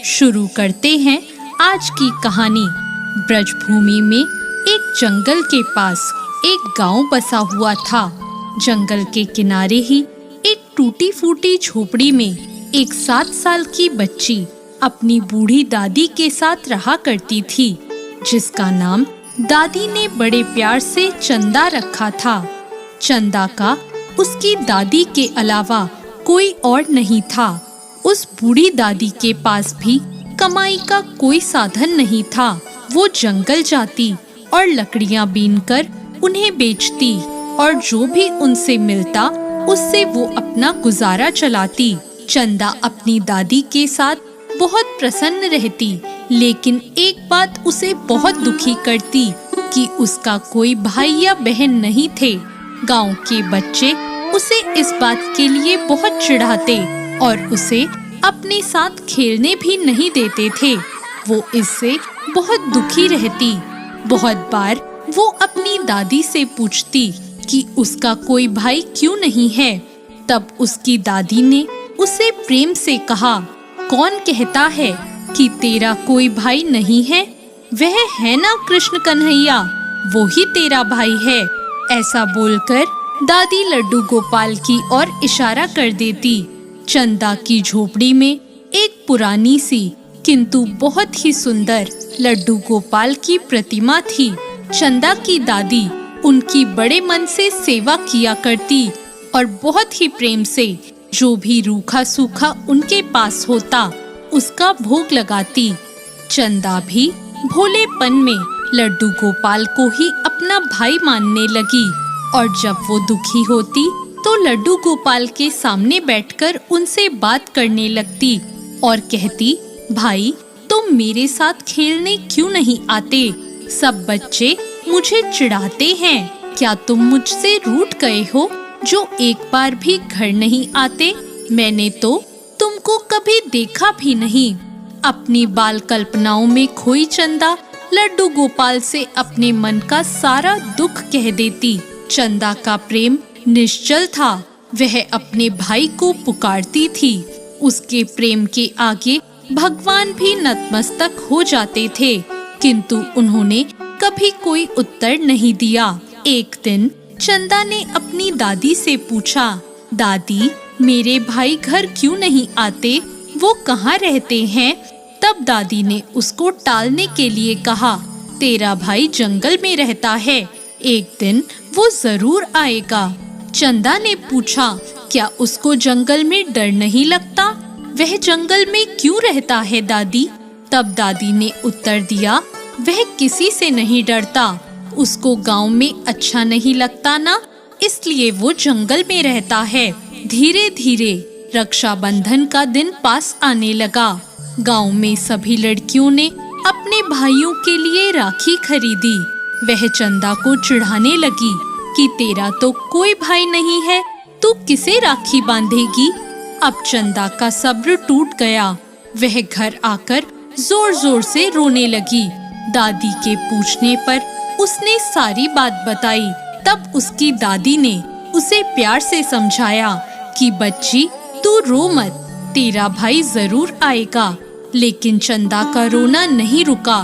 शुरू करते हैं आज की कहानी। ब्रजभूमि में एक जंगल के पास एक गांव बसा हुआ था। जंगल के किनारे ही एक टूटी फूटी झोपड़ी में एक 7 साल की बच्ची अपनी बूढ़ी दादी के साथ रहा करती थी, जिसका नाम दादी ने बड़े प्यार से चंदा रखा था। चंदा का उसकी दादी के अलावा कोई और नहीं था। उस बूढ़ी दादी के पास भी कमाई का कोई साधन नहीं था। वो जंगल जाती और लकड़ियां बीनकर उन्हें बेचती और जो भी उनसे मिलता उससे वो अपना गुजारा चलाती। चंदा अपनी दादी के साथ बहुत प्रसन्न रहती, लेकिन एक बात उसे बहुत दुखी करती कि उसका कोई भाई या बहन नहीं थे। गांव के बच्चे उसे इस बात के लिए बहुत चिढ़ाते और उसे अपने साथ खेलने भी नहीं देते थे। वो इससे बहुत दुखी रहती। बहुत बार वो अपनी दादी से पूछती कि उसका कोई भाई क्यों नहीं है। तब उसकी दादी ने उसे प्रेम से कहा, कौन कहता है कि तेरा कोई भाई नहीं है? वह है ना कृष्ण कन्हैया, वो ही तेरा भाई है। ऐसा बोलकर दादी लड्डू गोपाल की ओर इशारा कर देती। चंदा की झोपड़ी में एक पुरानी सी किंतु बहुत ही सुंदर लड्डू गोपाल की प्रतिमा थी। चंदा की दादी उनकी बड़े मन से सेवा किया करती और बहुत ही प्रेम से जो भी रूखा सूखा उनके पास होता उसका भोग लगाती। चंदा भी भोलेपन में लड्डू गोपाल को ही अपना भाई मानने लगी और जब वो दुखी होती तो लड्डू गोपाल के सामने बैठकर उनसे बात करने लगती और कहती, भाई तुम मेरे साथ खेलने क्यों नहीं आते? सब बच्चे मुझे चिढ़ाते हैं। क्या तुम मुझसे रूठ गए हो जो एक बार भी घर नहीं आते? मैंने तो तुमको कभी देखा भी नहीं। अपनी बाल कल्पनाओं में खोई चंदा लड्डू गोपाल से अपने मन का सारा दुख कह देती। चंदा का प्रेम निश्चल था। वह अपने भाई को पुकारती थी। उसके प्रेम के आगे भगवान भी नतमस्तक हो जाते थे, किंतु उन्होंने कभी कोई उत्तर नहीं दिया। एक दिन चंदा ने अपनी दादी से पूछा, दादी मेरे भाई घर क्यों नहीं आते? वो कहाँ रहते हैं? तब दादी ने उसको टालने के लिए कहा, तेरा भाई जंगल में रहता है, एक दिन वो जरूर आएगा। चंदा ने पूछा, क्या उसको जंगल में डर नहीं लगता? वह जंगल में क्यों रहता है दादी? तब दादी ने उत्तर दिया, वह किसी से नहीं डरता। उसको गांव में अच्छा नहीं लगता ना, इसलिए वो जंगल में रहता है। धीरे धीरे रक्षाबंधन का दिन पास आने लगा। गांव में सभी लड़कियों ने अपने भाइयों के लिए राखी खरीदी। वह चंदा को चिढ़ाने लगी कि तेरा तो कोई भाई नहीं है, तू किसे राखी बांधेगी? अब चंदा का सब्र टूट गया। वह घर आकर जोर जोर से रोने लगी। दादी के पूछने पर उसने सारी बात बताई। तब उसकी दादी ने उसे प्यार से समझाया कि बच्ची तू रो मत, तेरा भाई जरूर आएगा। लेकिन चंदा का रोना नहीं रुका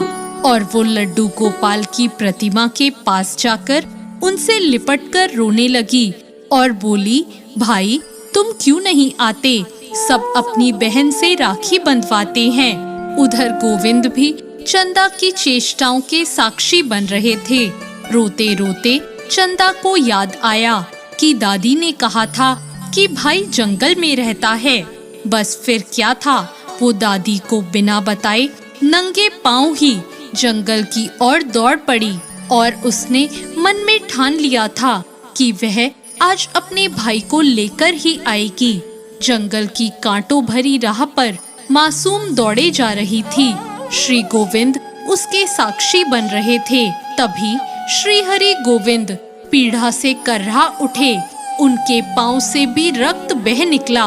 और वो लड्डू गोपाल की प्रतिमा के पास जाकर उनसे लिपटकर रोने लगी और बोली, भाई तुम क्यों नहीं आते? सब अपनी बहन से राखी बंधवाते हैं। उधर गोविंद भी चंदा की चेष्टाओं के साक्षी बन रहे थे। रोते रोते चंदा को याद आया कि दादी ने कहा था कि भाई जंगल में रहता है। बस फिर क्या था, वो दादी को बिना बताए नंगे पांव ही जंगल की ओर दौड़ पड़ी और उसने मन में ठान लिया था कि वह आज अपने भाई को लेकर ही आएगी। जंगल की कांटों भरी राह पर मासूम दौड़े जा रही थी। श्री गोविंद उसके साक्षी बन रहे थे। तभी श्री हरि गोविंद पीढ़ा से कर्रा उठे। उनके पांव से भी रक्त बह निकला।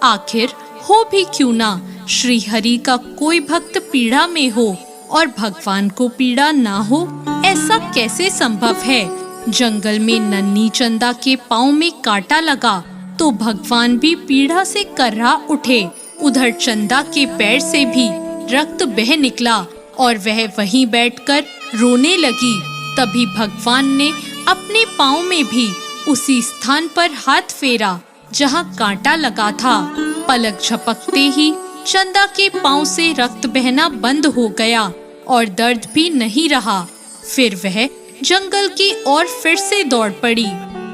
आखिर हो भी क्यों ना, श्री हरि का कोई भक्त पीड़ा में हो और भगवान को पीड़ा ना हो, ऐसा कैसे संभव है? जंगल में नन्ही चंदा के पाँव में कांटा लगा तो भगवान भी पीड़ा से कर्रा उठे। उधर चंदा के पैर से भी रक्त बह निकला और वह वहीं बैठकर रोने लगी। तभी भगवान ने अपने पाँव में भी उसी स्थान पर हाथ फेरा जहाँ कांटा लगा था। पलक झपकते ही चंदा के पाँव से रक्त बहना बंद हो गया और दर्द भी नहीं रहा। फिर वह जंगल की ओर फिर से दौड़ पड़ी।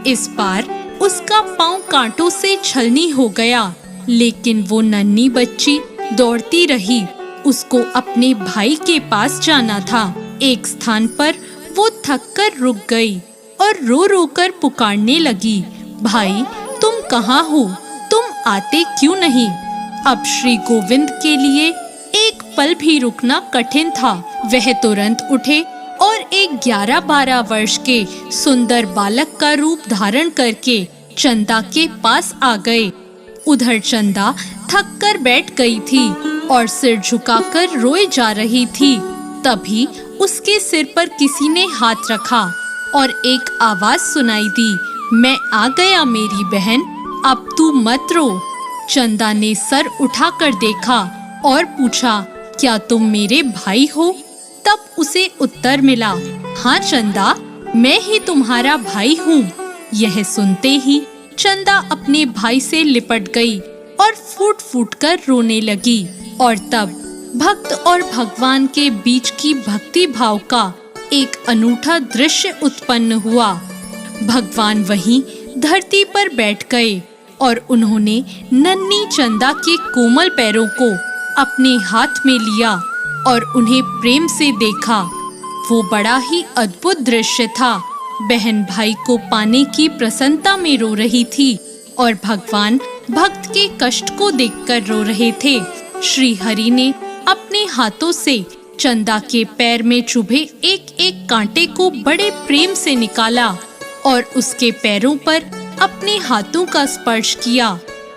इस बार उसका पाँव कांटों से छलनी हो गया, लेकिन वो नन्ही बच्ची दौड़ती रही। उसको अपने भाई के पास जाना था। एक स्थान पर वो थककर रुक गई और रो रो कर पुकारने लगी, भाई तुम कहाँ हो? तुम आते क्यों नहीं? अब श्री गोविंद के लिए एक पल भी रुकना कठिन था। वह तुरंत उठे और एक 11-12 वर्ष के सुंदर बालक का रूप धारण करके चंदा के पास आ गए। उधर चंदा थक कर बैठ गई थी और सिर झुकाकर रोए जा रही थी। तभी उसके सिर पर किसी ने हाथ रखा और एक आवाज सुनाई दी, मैं आ गया मेरी बहन, अब तू मत रो। चंदा ने सर उठाकर देखा और पूछा, क्या तुम मेरे भाई हो? तब उसे उत्तर मिला, हाँ चंदा, मैं ही तुम्हारा भाई हूँ। यह सुनते ही चंदा अपने भाई से लिपट गई और फूट फूट कर रोने लगी। और तब भक्त और भगवान के बीच की भक्ति भाव का एक अनूठा दृश्य उत्पन्न हुआ। भगवान वहीं धरती पर बैठ गए और उन्होंने नन्ही चंदा के कोमल पैरों को अपने हाथ में लिया और उन्हें प्रेम से देखा। वो बड़ा ही अद्भुत दृश्य था। बहन भाई को पाने की प्रसन्नता में रो रही थी और भगवान भक्त के कष्ट को देखकर रो रहे थे। श्री हरि ने अपने हाथों से चंदा के पैर में चुभे एक एक कांटे को बड़े प्रेम से निकाला और उसके पैरों पर अपने हाथों का स्पर्श किया।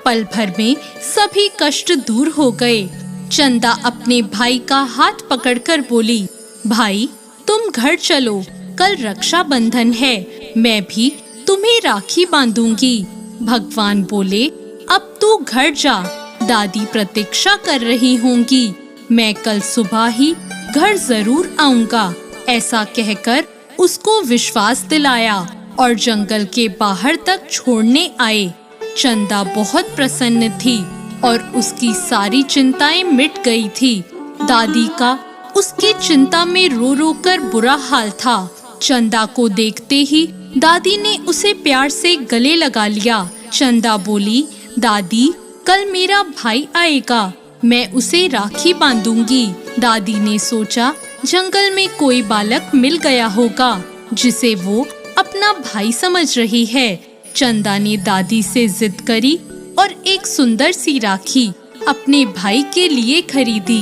पल भर में सभी कष्ट दूर हो गए। चंदा अपने भाई का हाथ पकड़कर बोली, भाई तुम घर चलो, कल रक्षाबंधन है, मैं भी तुम्हें राखी बांधूंगी। भगवान बोले, अब तू घर जा, दादी प्रतीक्षा कर रही होंगी, मैं कल सुबह ही घर जरूर आऊंगा। ऐसा कहकर उसको विश्वास दिलाया और जंगल के बाहर तक छोड़ने आए। चंदा बहुत प्रसन्न थी और उसकी सारी चिंताएं मिट गई थी। दादी का उसकी चिंता में रो रो कर बुरा हाल था। चंदा को देखते ही दादी ने उसे प्यार से गले लगा लिया। चंदा बोली, दादी कल मेरा भाई आएगा, मैं उसे राखी बांधूंगी। दादी ने सोचा जंगल में कोई बालक मिल गया होगा जिसे वो अपना भाई समझ रही है। चंदा ने दादी से जिद करी और एक सुंदर सी राखी अपने भाई के लिए खरीदी।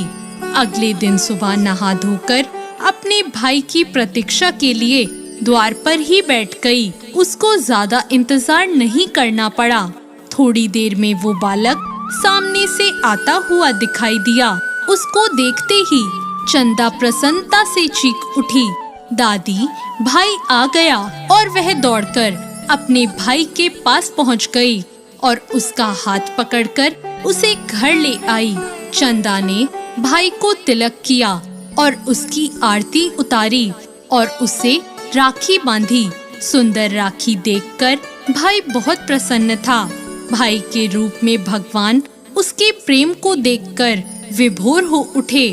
अगले दिन सुबह नहा धोकर अपने भाई की प्रतीक्षा के लिए द्वार पर ही बैठ गई। उसको ज्यादा इंतजार नहीं करना पड़ा। थोड़ी देर में वो बालक सामने से आता हुआ दिखाई दिया। उसको देखते ही चंदा प्रसन्नता से चीख उठी, दादी भाई आ गया। और वह दौड़कर अपने भाई के पास पहुंच गई और उसका हाथ पकड़कर उसे घर ले आई। चंदा ने भाई को तिलक किया और उसकी आरती उतारी और उसे राखी बांधी। सुंदर राखी देखकर भाई बहुत प्रसन्न था। भाई के रूप में भगवान उसके प्रेम को देखकर विभोर हो उठे।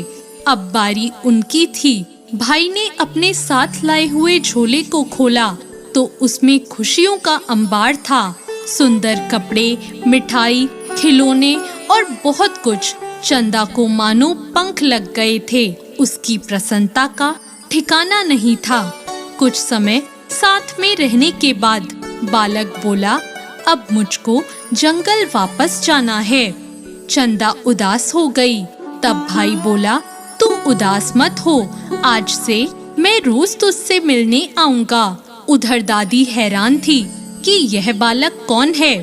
अब बारी उनकी थी। भाई ने अपने साथ लाए हुए झोले को खोला तो उसमें खुशियों का अंबार था। सुंदर कपड़े, मिठाई, खिलौने और बहुत कुछ। चंदा को मानो पंख लग गए थे। उसकी प्रसन्नता का ठिकाना नहीं था। कुछ समय साथ में रहने के बाद बालक बोला, अब मुझको जंगल वापस जाना है। चंदा उदास हो गई। तब भाई बोला, तू उदास मत हो, आज से मैं रोज तुझसे मिलने आऊंगा। उधर दादी हैरान थी कि यह बालक कौन है।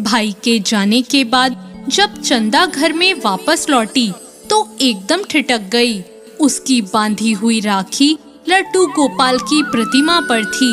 भाई के जाने के बाद जब चंदा घर में वापस लौटी तो एकदम ठिठक गई। उसकी बांधी हुई राखी लड्डू गोपाल की प्रतिमा पर थी।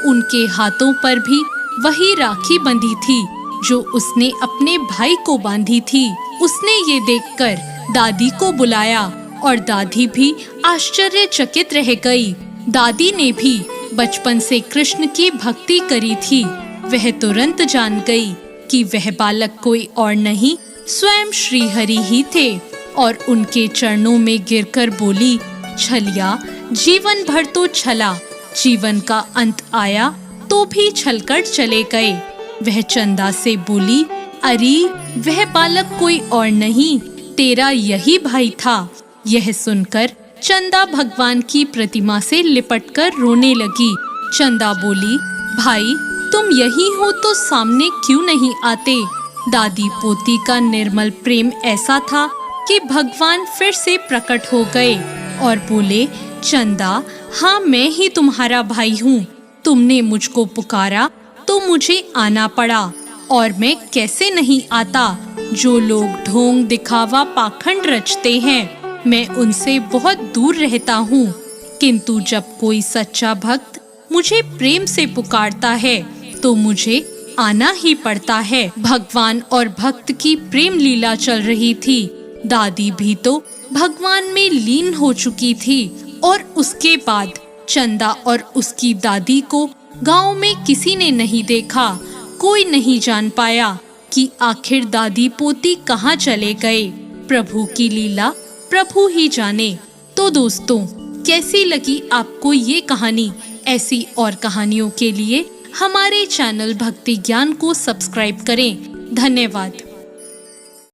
उनके हाथों पर भी वही राखी बंधी थी जो उसने अपने भाई को बांधी थी। उसने ये देखकर दादी को बुलाया और दादी भी आश्चर्यचकित रह गई। दादी ने भी बचपन से कृष्ण की भक्ति करी थी। वह तुरंत जान गई कि वह बालक कोई और नहीं, स्वयं श्री हरि ही थे और उनके चरणों में गिरकर बोली, छलिया, जीवन भर तो छला, जीवन का अंत आया तो भी छलकर चले गए। वह चंदा से बोली, अरे वह बालक कोई और नहीं, तेरा यही भाई था। यह सुनकर चंदा भगवान की प्रतिमा से लिपटकर रोने लगी। चंदा बोली, भाई तुम यही हो तो सामने क्यों नहीं आते? दादी पोती का निर्मल प्रेम ऐसा था कि भगवान फिर से प्रकट हो गए और बोले, चंदा, हाँ मैं ही तुम्हारा भाई हूँ। तुमने मुझको पुकारा तो मुझे आना पड़ा और मैं कैसे नहीं आता। जो लोग ढोंग दिखावा पाखंड रचते हैं, मैं उनसे बहुत दूर रहता हूँ, किंतु जब कोई सच्चा भक्त मुझे प्रेम से पुकारता है तो मुझे आना ही पड़ता है। भगवान और भक्त की प्रेम लीला चल रही थी। दादी भी तो भगवान में लीन हो चुकी थी और उसके बाद चंदा और उसकी दादी को गांव में किसी ने नहीं देखा। कोई नहीं जान पाया कि आखिर दादी पोती कहाँ चले गए। प्रभु की लीला प्रभु ही जाने। तो दोस्तों, कैसी लगी आपको ये कहानी? ऐसी और कहानियों के लिए हमारे चैनल भक्ति ज्ञान को सब्सक्राइब करें। धन्यवाद।